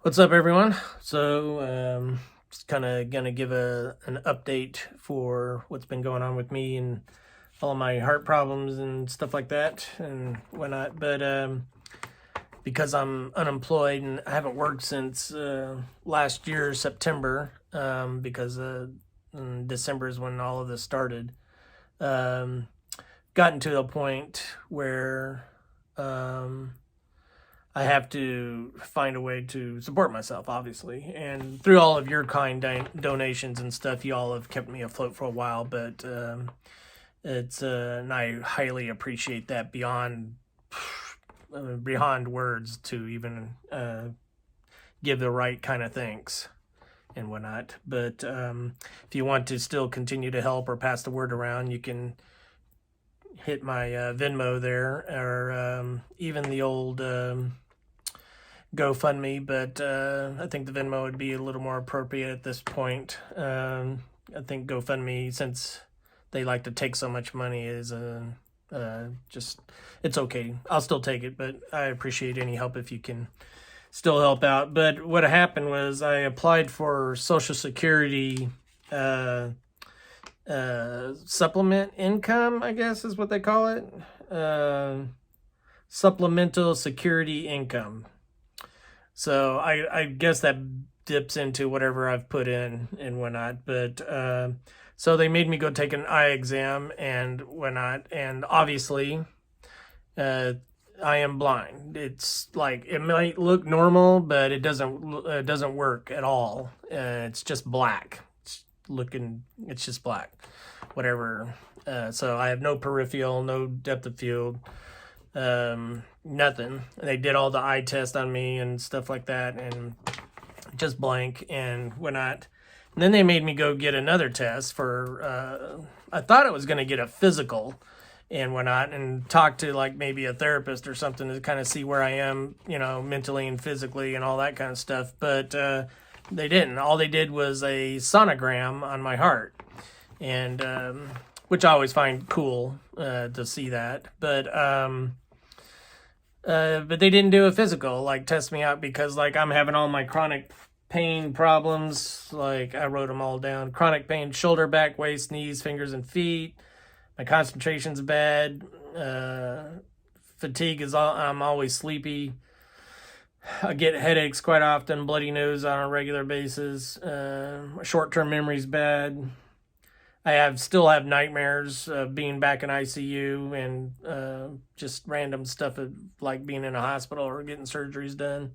What's up, everyone? Just kind of gonna give an update for what's been going on with me and all of my heart problems and stuff like that and whatnot. But because I'm unemployed and I haven't worked since last year September, because December is when all of this started. Um, Gotten to a point where I have to find a way to support myself, obviously. And through all of your kind donations and stuff, you all have kept me afloat for a while. But and I highly appreciate that beyond words to even give the right kind of thanks and whatnot. But if you want to still continue to help or pass the word around, you can hit my Venmo there, or even the old GoFundMe, but I think the Venmo would be a little more appropriate at this point. I think GoFundMe, since they like to take so much money, is just it's okay. I'll still take it, but I appreciate any help if you can still help out. But what happened was I applied for Social Security supplement income, I guess is what they call it. Supplemental security income. So I guess that dips into whatever I've put in and whatnot. But so they made me go take an eye exam and whatnot. And obviously, I am blind. It's like it might look normal, but it doesn't work at all. It's just black. It's just black. Whatever. So I have no peripheral, no depth of field, nothing. They did all the eye test on me and stuff like that, and just blank and whatnot. And then they made me go get another test for. I thought I was going to get a physical and whatnot, and talk to like maybe a therapist or something to kind of see where I am, mentally and physically and all that kind of stuff. But they didn't. All they did was a sonogram on my heart, and which I always find cool to see that. But they didn't do a physical, like test me out, because like I'm having all my chronic pain problems. Like I wrote them all down: chronic pain, shoulder, back, waist, knees, fingers, and feet. My concentration's bad. Fatigue is all. I'm always sleepy. I get headaches quite often, bloody nose on a regular basis. Short-term memory's bad. Still have nightmares of being back in ICU and just random stuff of, like being in a hospital or getting surgeries done.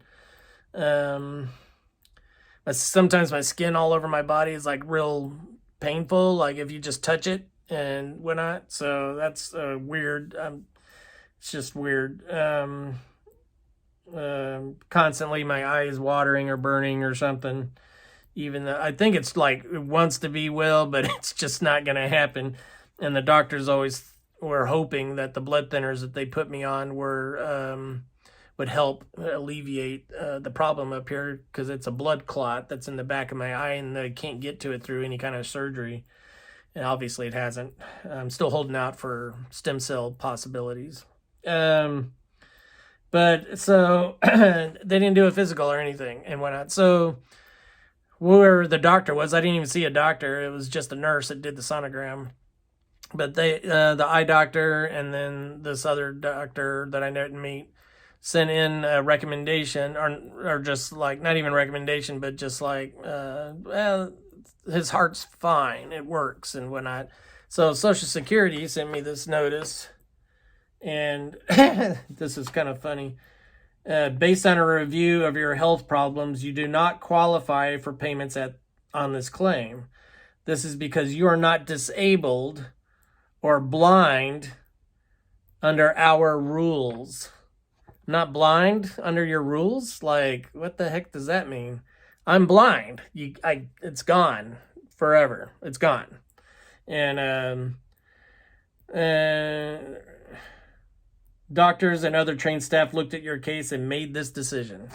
Um, Sometimes my skin all over my body is like real painful, like if you just touch it and whatnot. So that's weird. It's just weird. Constantly my eye is watering or burning or something. Even though I think it's like it wants to be well, but it's just not going to happen. And the doctors always were hoping that the blood thinners that they put me on would help alleviate the problem up here, because it's a blood clot that's in the back of my eye, and they can't get to it through any kind of surgery. And obviously it hasn't. I'm still holding out for stem cell possibilities. But so they didn't do a physical or anything and whatnot. So where the doctor was, I didn't even see a doctor. It was just a nurse that did the sonogram. But the eye doctor and then this other doctor that I didn't meet, sent in a recommendation, or just like not even recommendation, but just like, well, his heart's fine, it works and whatnot. So Social Security sent me this notice, and this is kind of funny. Based on a review of your health problems, you do not qualify for payments on this claim. This is because you are not disabled or blind under our rules. Not blind under your rules? Like, what the heck does that mean? I'm blind. It's gone forever. It's gone. And doctors and other trained staff looked at your case and made this decision.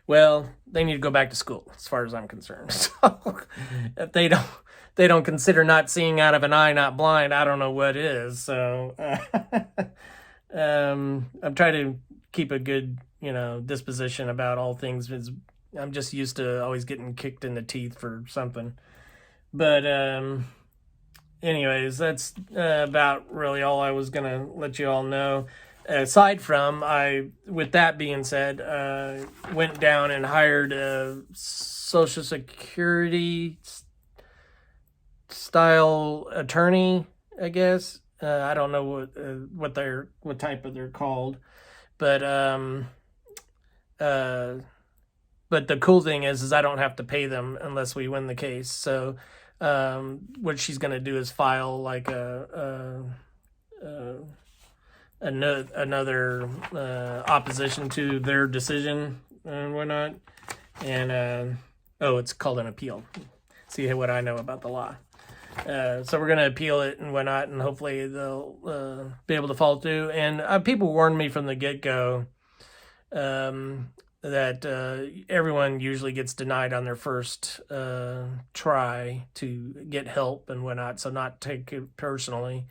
Well, they need to go back to school, as far as I'm concerned. So if they don't consider not seeing out of an eye not blind, I don't know what is. So I'm trying to keep a good, disposition about all things. I'm just used to always getting kicked in the teeth for something. But anyways, that's about really all I was gonna let you all know. Aside from, with that being said, went down and hired a Social Security style attorney, I guess. I don't know what type of they're called, but uh, but the cool thing is I don't have to pay them unless we win the case. So what she's gonna do is file like another opposition to their decision and whatnot, and it's called an appeal. See what I know about the law. So we're going to appeal it and whatnot, and hopefully they'll be able to follow through. And people warned me from the get-go that everyone usually gets denied on their first try to get help and whatnot, so not take it personally.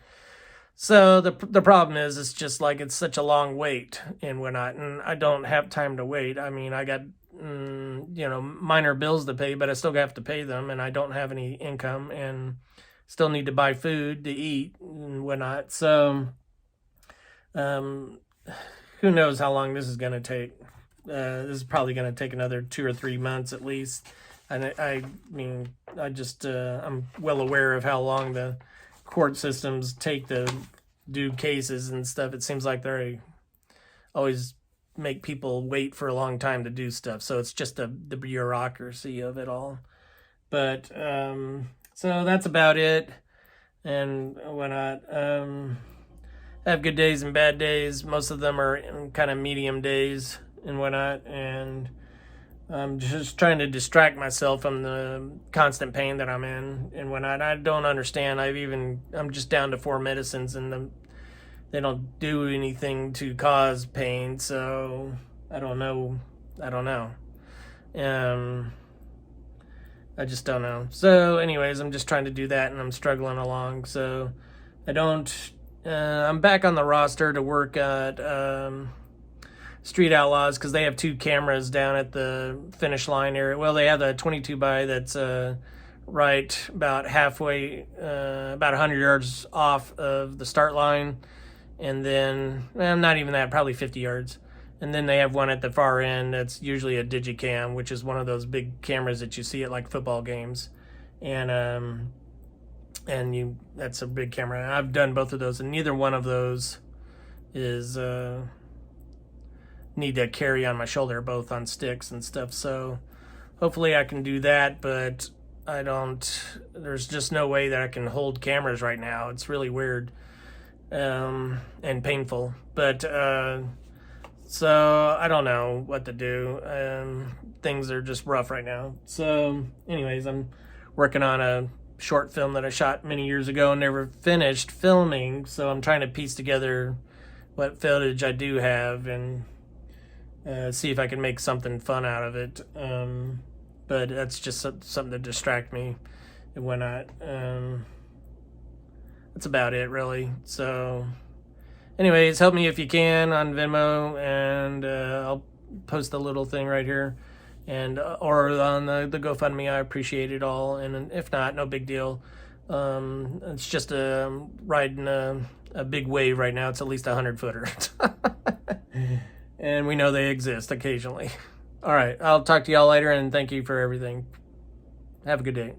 So the problem is it's just like it's such a long wait and whatnot, and I don't have time to wait. I mean, I got minor bills to pay, but I still have to pay them, and I don't have any income, and still need to buy food to eat and whatnot. So who knows how long this is going to take. This is probably going to take another 2 or 3 months at least. And I'm well aware of how long the court systems take to do cases and stuff. It seems like they always make people wait for a long time to do stuff. So it's just the bureaucracy of it all. But so that's about it. And whatnot. I have good days and bad days. Most of them are kind of medium days and whatnot. And I'm just trying to distract myself from the constant pain that I'm in and whatnot. I don't understand. I'm just down to 4 medicines, and they don't do anything to cause pain. So I don't know. I just don't know. So anyways, I'm just trying to do that, and I'm struggling along. So I'm back on the roster to work at Street Outlaws, because they have 2 cameras down at the finish line area. Well, they have the 22 by that's right about halfway, about 100 yards off of the start line. And then, not even that, probably 50 yards. And then they have one at the far end that's usually a Digicam, which is one of those big cameras that you see at like football games. And that's a big camera. And I've done both of those, and neither one of those is need to carry on my shoulder, both on sticks and stuff. So hopefully I can do that, but there's just no way that I can hold cameras right now. It's really weird and painful. But so I don't know what to do. Things are just rough right now. So anyways, I'm working on a short film that I shot many years ago and never finished filming. So I'm trying to piece together what footage I do have and see if I can make something fun out of it. But that's just something to distract me and whatnot. That's about it, really. So anyways, help me if you can on Venmo, and I'll post a little thing right here, and or on the GoFundMe. I appreciate it all, and if not, no big deal. It's just riding a big wave right now. It's at least 100-footer. And we know they exist occasionally. All right, I'll talk to y'all later, and thank you for everything. Have a good day.